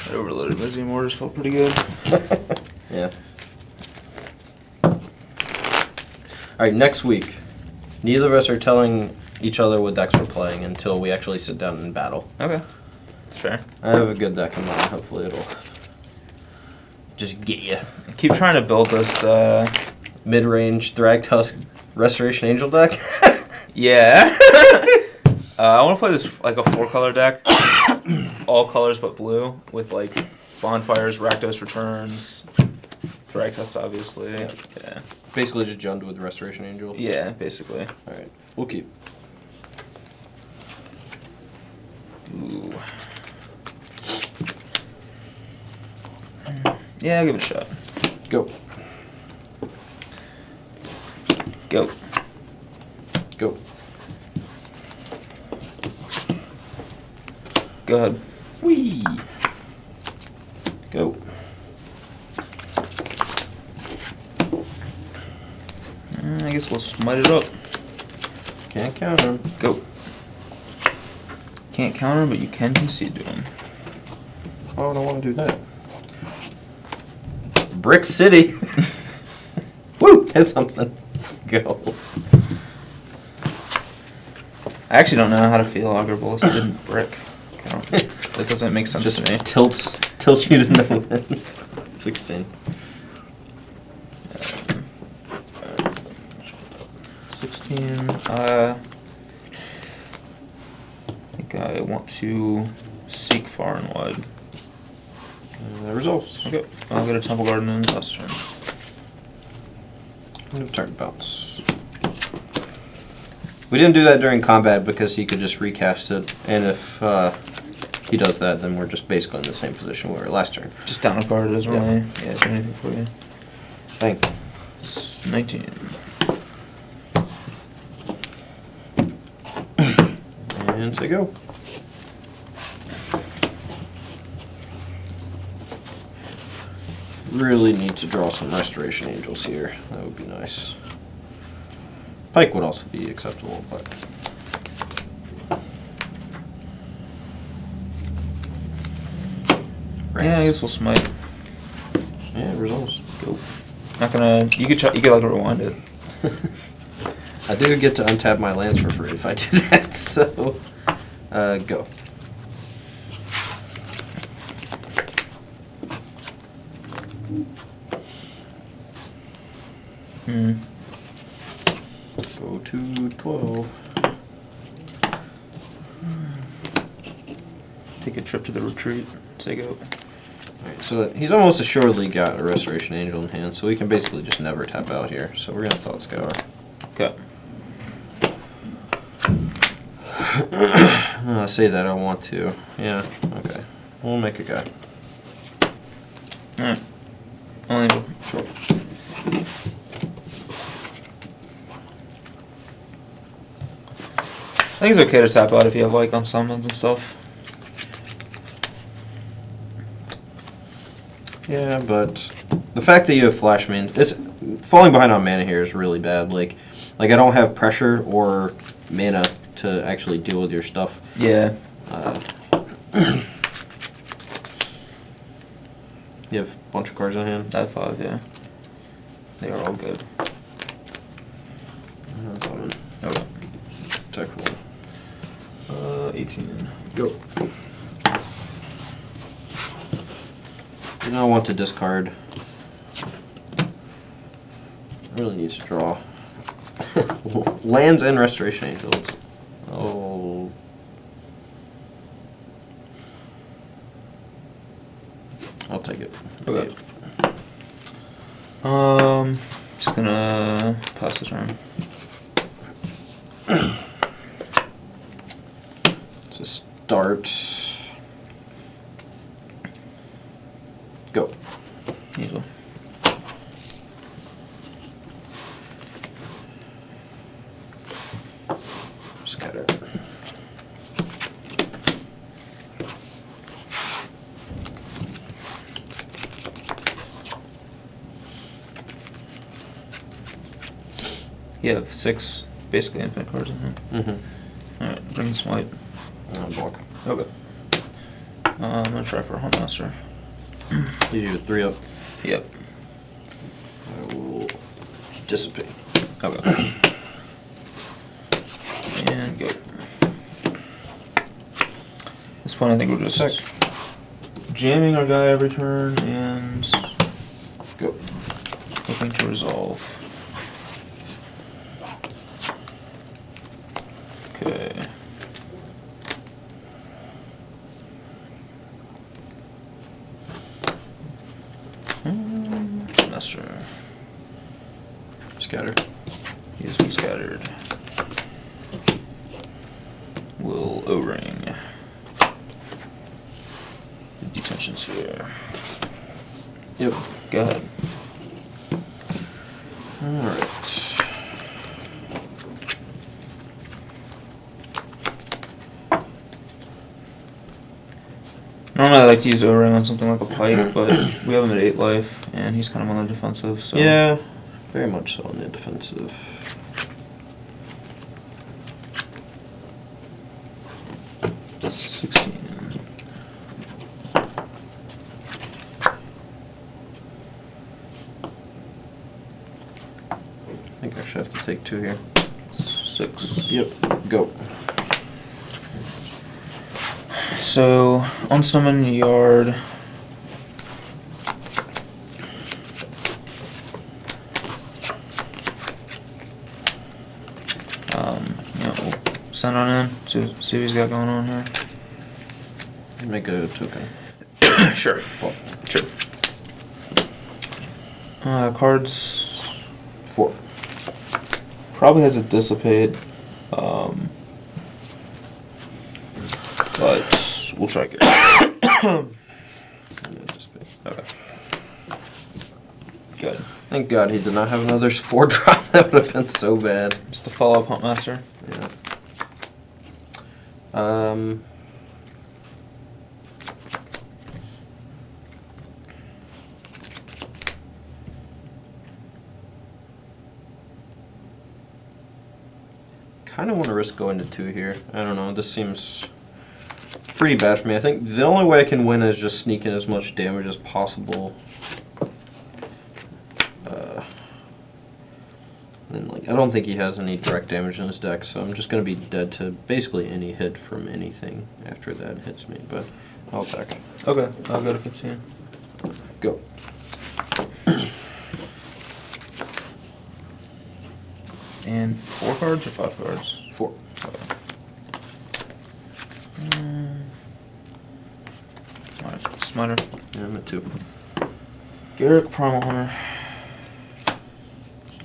That overloaded Misery Mortars felt pretty good. Yeah. Alright, next week, neither of us are telling each other what decks we're playing until we actually sit down and battle. Okay. That's fair. I have a good deck in mind. Hopefully it'll just get you. I keep trying to build this mid-range Thragtusk Restoration Angel deck. Yeah. I want to play this like a 4-color deck. All colors but blue with like Bonfires, Rakdos Returns, Thragtusk obviously. Yeah. Basically just Jund with Restoration Angel. Yeah, basically. Alright, we'll keep. Ooh. Yeah, I'll give it a shot. Go. Go. Go. Go ahead. Whee! Go. I guess we'll smite it up. Can't count him. Go. Can't counter him, but you can concede to him. Why would I want to do that? Brick City! Woo! Hit something. Go. I actually don't know how to feel Augur Bullets didn't brick. That doesn't make sense Just to me. Tilts you to no win. 16. 16. I think I want to seek far and wide. The results. Okay. I'll get a Temple Garden in last turn. End of turn bounce. We didn't do that during combat because he could just recast it, and if he does that, then we're just basically in the same position we were last turn. Just down a card, it doesn't really do anything for you. Thank you. It's 19. And say go. Really need to draw some Restoration Angels here. That would be nice. Pike would also be acceptable, but... Yeah, I guess we'll smite. Yeah, results. Go. Not gonna. You could like rewind it. I do get to untap my lands for free if I do that, so go. Go to 12. Take a trip to the retreat. Say go. Alright, so he's almost assuredly got a Restoration Angel in hand, so we can basically just never tap out here. So we're gonna Thought Scour. Okay. I say that I want to. Yeah, okay. We'll make a guy. Alright. I'll angel. Sure. I think it's okay to tap out if you have like unsummons and stuff. Yeah, but the fact that you have Flash means it's falling behind on mana here is really bad. Like I don't have pressure or mana to actually deal with your stuff. Yeah. You have a bunch of cards in hand? I have 5, yeah. They are all good. Okay. Check for 18. Go. You know I want to discard. I really need to draw. Lands and Restoration Angels. Oh. I'll take it. Okay. Just gonna pass the turn. To start. Go. Easel. Scatter. You have 6 basically infinite cards in here. Mm-hmm. Alright, bring the smite. Block. Okay. I'm gonna try for a Huntmaster. You do 3 up. Yep. I will dissipate. Okay. And go. At this point I think we're just jamming our guy every turn and Go. looking to resolve. Okay. Master. Scatter. He has been scattered. Will O-ring. The detention's here. Yep. Go ahead. Alright. Normally I like to use O-ring on something like a pike, but we have him at 8 life, and he's kind of on the defensive, so... Yeah, very much so on the defensive. I think I should have to take 2 here. 6. Yep, go. So, unsummon yard. Yeah, we'll send on in to see what he's got going on here. Make a token. Sure. Well, Sure. Cards. 4. Probably has a dissipate. But we'll try it. Okay. Good. Thank God he did not have another 4 drop. That would have been so bad. Just a follow-up Huntmaster. Yeah. Kind of want to risk going to 2 here. I don't know. This seems pretty bad for me. I think the only way I can win is just sneak in as much damage as possible. And like, I don't think he has any direct damage in his deck, so I'm just gonna be dead to basically any hit from anything after that hits me. But I'll attack. Okay, I'll go to 15. Go. And 4 cards or 5 cards? 4. Okay. Alright, Smiter. Yeah, I'm at 2. Garrick, Primal Hunter.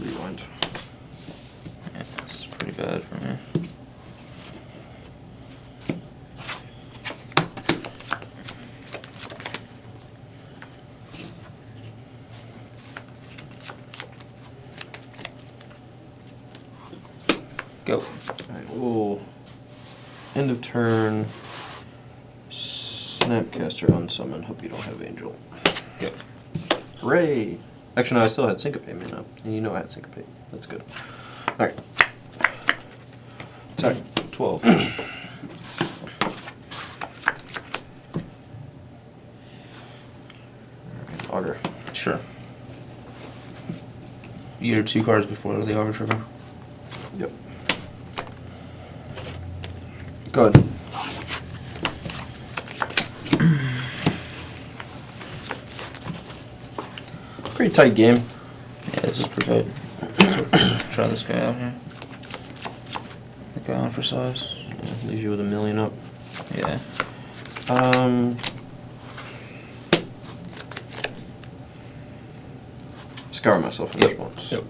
Rewind. Yeah, that's pretty bad for me. Go. Alright, we'll end of turn. Snapcaster unsummon. Hope you don't have Angel. Go. Hooray! Actually, no, I still had Syncopate, man. No. And you know I had Syncopate. That's good. Alright. Attack. 12. Auger. Sure. You're 2 cards before the auger trigger. Yep. Go ahead. Pretty tight game. Yeah, this is pretty tight. So try this guy out here. The guy on for size. Yeah, leaves you with a million up. Yeah. Scour myself in response. Yep.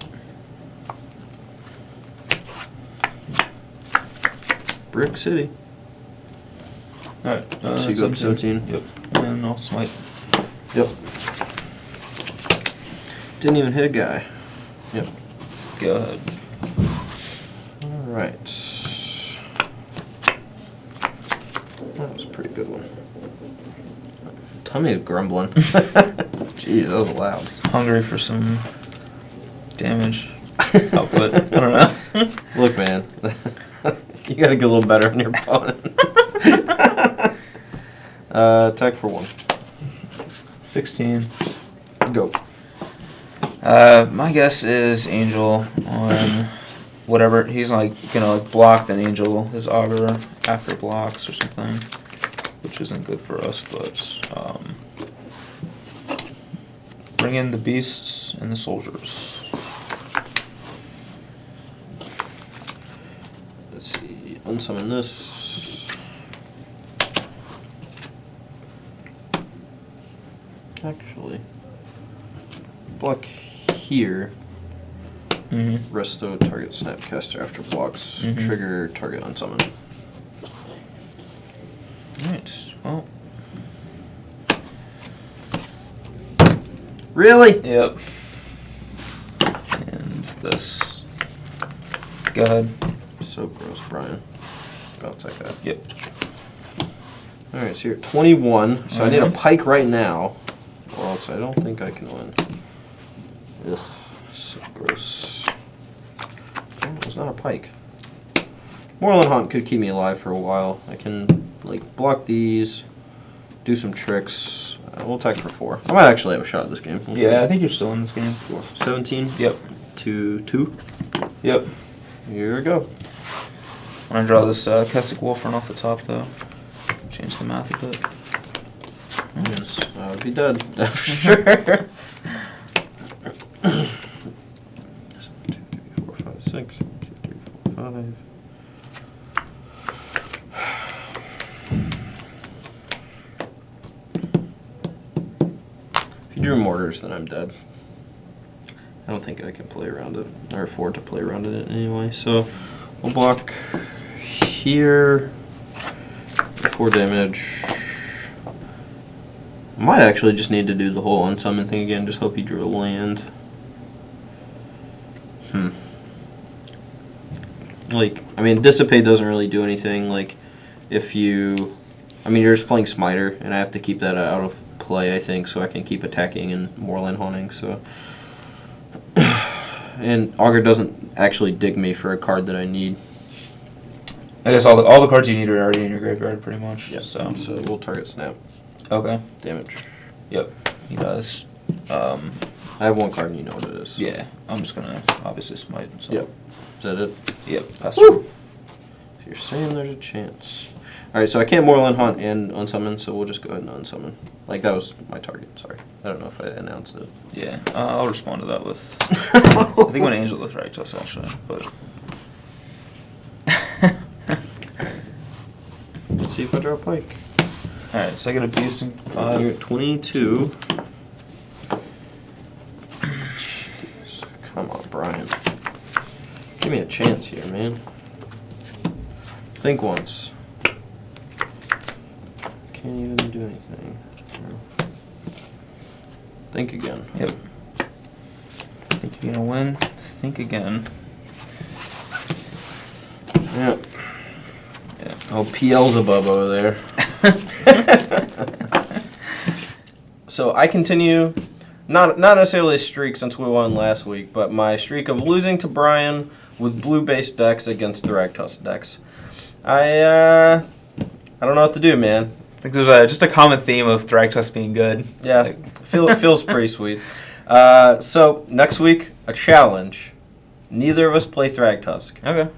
Brick City. Alright. So you go up 17. Yep. And I'll smite. Yep. Didn't even hit a guy. Yep. Go ahead. Alright. That was a pretty good one. Tummy grumbling. Jeez, that was loud. Hungry for some damage output. I don't know. Look, man. You gotta get a little better on your opponents. Attack for 1. 16. Go. My guess is Angel on whatever. He's like gonna like block then Angel his auger after blocks or something, which isn't good for us. But bring in the beasts and the soldiers. Let's see. Unsummon this. Actually, block here. Mm-hmm. Resto target Snapcaster after blocks. Mhm. Trigger target unsummon. Alright, well. Really? Yep. And this. Go ahead. So gross, Brian. Bounce like that. Yep. Alright, so you're at 21. So I need a Mhm. pike right now. Or else I don't think I can win. Ugh, so gross. Oh, it's not a pike. Moorland Hunt could keep me alive for a while. I can, like, block these, do some tricks. We'll attack for 4. I might actually have a shot at this game. We'll see. I think you're still in this game. 17? Yep. To 2. Yep. Here we go. I'm gonna draw this Keswick Wolf run off the top though. Change the math a bit. Yes, I would be dead. For sure. 1, 2, 3, 4, 5, 6. 1, 2, 3, 4, 5. If you drew mortars, then I'm dead. I don't think I can play around it, or afford to play around it anyway. So we'll block here for 4 damage. Might actually just need to do the whole unsummon thing again. Just hope he drew a land. Like, I mean, Dissipate doesn't really do anything. Like, if you, I mean, you're just playing Smiter, and I have to keep that out of play, I think, so I can keep attacking and Moorland Haunting. So, and Augur doesn't actually dig me for a card that I need. I guess all the cards you need are already in your graveyard, pretty much. Yeah. So we'll target Snap. okay. Damage. Yep. He does. I have one card and you know what it is. Yeah, I'm just gonna obviously smite. So. Yep. Is that it? Yep. Pass. Woo! If you're saying there's a chance. Alright, so I can't Moorland Hunt and unsummon, so we'll just go ahead and unsummon. Like, that was my target, sorry. I don't know if I announced it. Yeah, I'll respond to that with... I think when Angel with Rakdos, actually, but... Let's see if I draw a Pike. Alright, so I get a Beast and 5. You're at 22. Jeez. Come on, Brian. Give me a chance here, man. Think once. Can't even do anything. Think again. Yep. Think you're gonna win? Think again. Yep. Yeah. Oh, Beelzebub over there. So I continue, not necessarily a streak since we won last week, but my streak of losing to Brian with blue-based decks against the Rakdos decks. I don't know what to do, man. I think there's just a common theme of Thragtusk being good. Yeah, feels pretty sweet. So, next week, a challenge. Neither of us play Thragtusk. Okay.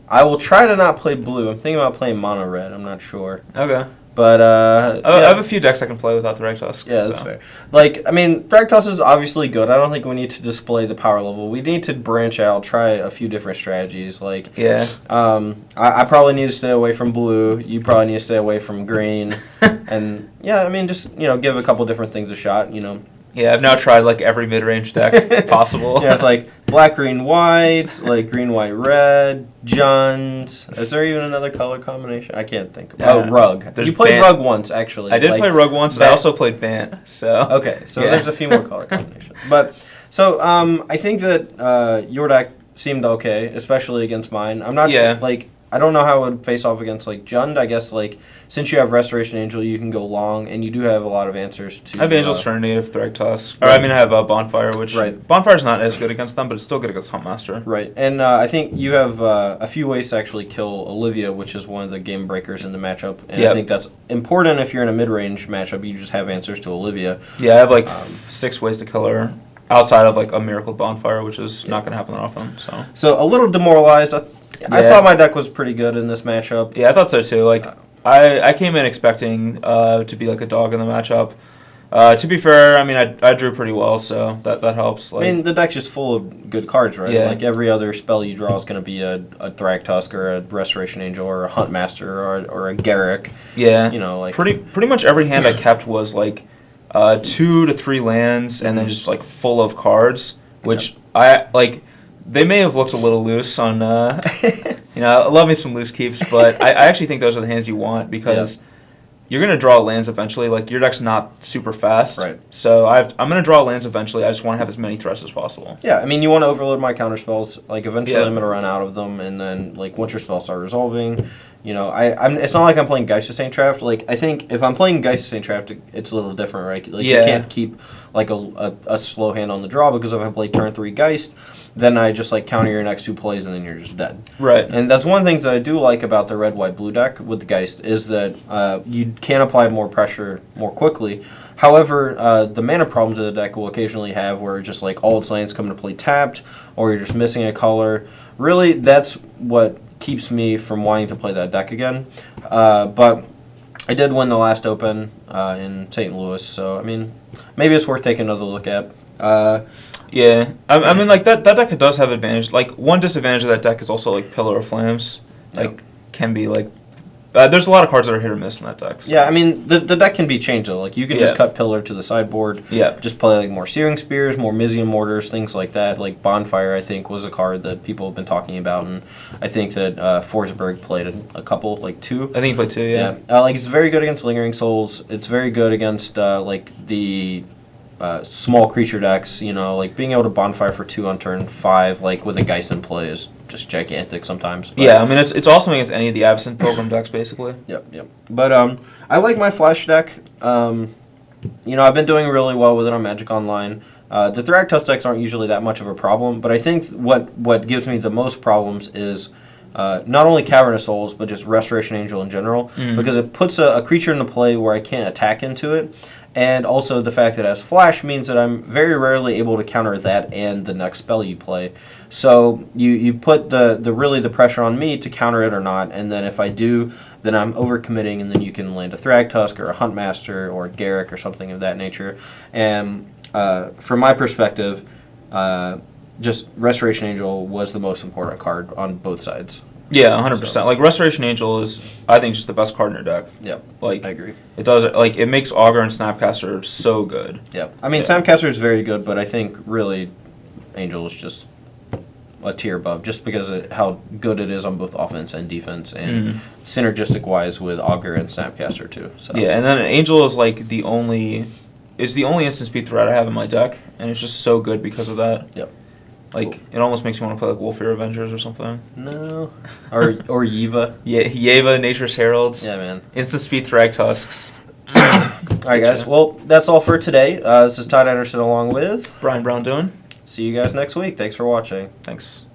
I will try to not play blue. I'm thinking about playing mono red. I'm not sure. Okay. But, I have a few decks I can play without Thragtusk. Yeah, that's fair. Like, I mean, Thragtusk is obviously good. I don't think we need to display the power level. We need to branch out, try a few different strategies. Like, yeah. I probably need to stay away from blue. You probably need to stay away from green. And, yeah, I mean, just, give a couple different things a shot, Yeah, I've now tried, like, every mid-range deck possible. Yeah, it's like black, green, white, like green, white, red, Jund. Is there even another color combination? I can't think. Oh, Rug. You played Rug once, actually. I did play Rug once, and I also played Bant, so... Okay, so there's a few more color combinations. But, so, I think that your deck seemed okay, especially against mine. I'm not sure, like... I don't know how it would face off against, like, Jund. I guess, like, since you have Restoration Angel, you can go long, and you do have a lot of answers to... I have Angel's Trinity of Thragtusk. Or, I mean, I have Bonfire, which... Right. Bonfire's not as good against them, but it's still good against Huntmaster. Right. And I think you have a few ways to actually kill Olivia, which is one of the game breakers in the matchup. And I think that's important if you're in a mid-range matchup. You just have answers to Olivia. Yeah, I have, like, 6 ways to kill her. Outside of, like, a Miracle Bonfire, which is not going to happen that often, So, a little demoralized. I thought my deck was pretty good in this matchup. Yeah, I thought so too. Like, I came in expecting to be like a dog in the matchup. To be fair, I mean, I drew pretty well, so that helps. Like, I mean, the deck's just full of good cards, right? Yeah. Like, every other spell you draw is going to be a Thragtusk or a Restoration Angel or a Huntmaster or a Garrick. Yeah. Like... Pretty much every hand I kept was, like, 2 to 3 lands and then just, like, full of cards, which I, like... They may have looked a little loose on, I love me some loose keeps, but I actually think those are the hands you want because you're going to draw lands eventually. Like, your deck's not super fast. Right. So I'm going to draw lands eventually. I just want to have as many threats as possible. Yeah, I mean, you want to overload my counter spells. Like, eventually I'm going to run out of them, and then, like, once your spells start resolving, it's not like I'm playing Geist Sustain Trapped. Like, I think if I'm playing Geist Sustain Trapped, it's a little different, right? Like, you can't keep, like, a slow hand on the draw because if I play turn 3 Geist, then I just, like, counter your next 2 plays and then you're just dead. Right. And that's one of the things that I do like about the red, white, blue deck with the Geist is that you can apply more pressure more quickly. However, the mana problems that the deck will occasionally have where just, like, all its lands come to play tapped or you're just missing a color. Really, that's what keeps me from wanting to play that deck again. But I did win the last Open in St. Louis, so, I mean, maybe it's worth taking another look at. Yeah, I mean, like, that deck does have advantage. Like, one disadvantage of that deck is also, like, Pillar of Flames. Like, can be, like... there's a lot of cards that are hit or miss in that deck. So. Yeah, I mean, the deck can be changed, though. Like, you can just cut Pillar to the sideboard. Yeah. Just play, like, more Searing Spears, more Mizium Mortars, things like that. Like, Bonfire, I think, was a card that people have been talking about, and I think that Forsberg played a couple, like 2. I think he played 2, yeah. Like, it's very good against Lingering Souls. It's very good against, like, the... small creature decks, like being able to Bonfire for 2 on turn 5, like with a Geist in play is just gigantic sometimes. But yeah, I mean, it's awesome against any of the Avacyn Pilgrim decks, basically. Yep. But I like my Flash deck. I've been doing really well with it on Magic Online. The Thragtusk decks aren't usually that much of a problem, but I think what gives me the most problems is not only Cavernous Souls, but just Restoration Angel in general, because it puts a creature into play where I can't attack into it, And also the fact that it has flash means that I'm very rarely able to counter that and the next spell you play. So you put the pressure on me to counter it or not, and then if I do, then I'm overcommitting, and then you can land a Thragtusk or a Huntmaster or a Garruk or something of that nature. And from my perspective, just Restoration Angel was the most important card on both sides. Yeah, 100%. So. Like, Restoration Angel is, I think, just the best card in your deck. Yep, like, I agree. It does, like, it makes Augur and Snapcaster so good. Yep. I mean, Snapcaster is very good, but I think, really, Angel is just a tier above, just because of how good it is on both offense and defense, and synergistic-wise with Augur and Snapcaster, too. So. Yeah, and then Angel is, like, the only instant speed threat I have in my deck, and it's just so good because of that. Yep. Like, it almost makes me want to play, like, Wolfear Avengers or something. No. Or Yiva. Yeah, Yiva, Nature's Heralds. Yeah, man. Instant speed Thragtusks. All right, guys. Well, that's all for today. This is Todd Anderson along with Braun-Duin. See you guys next week. Thanks for watching. Thanks.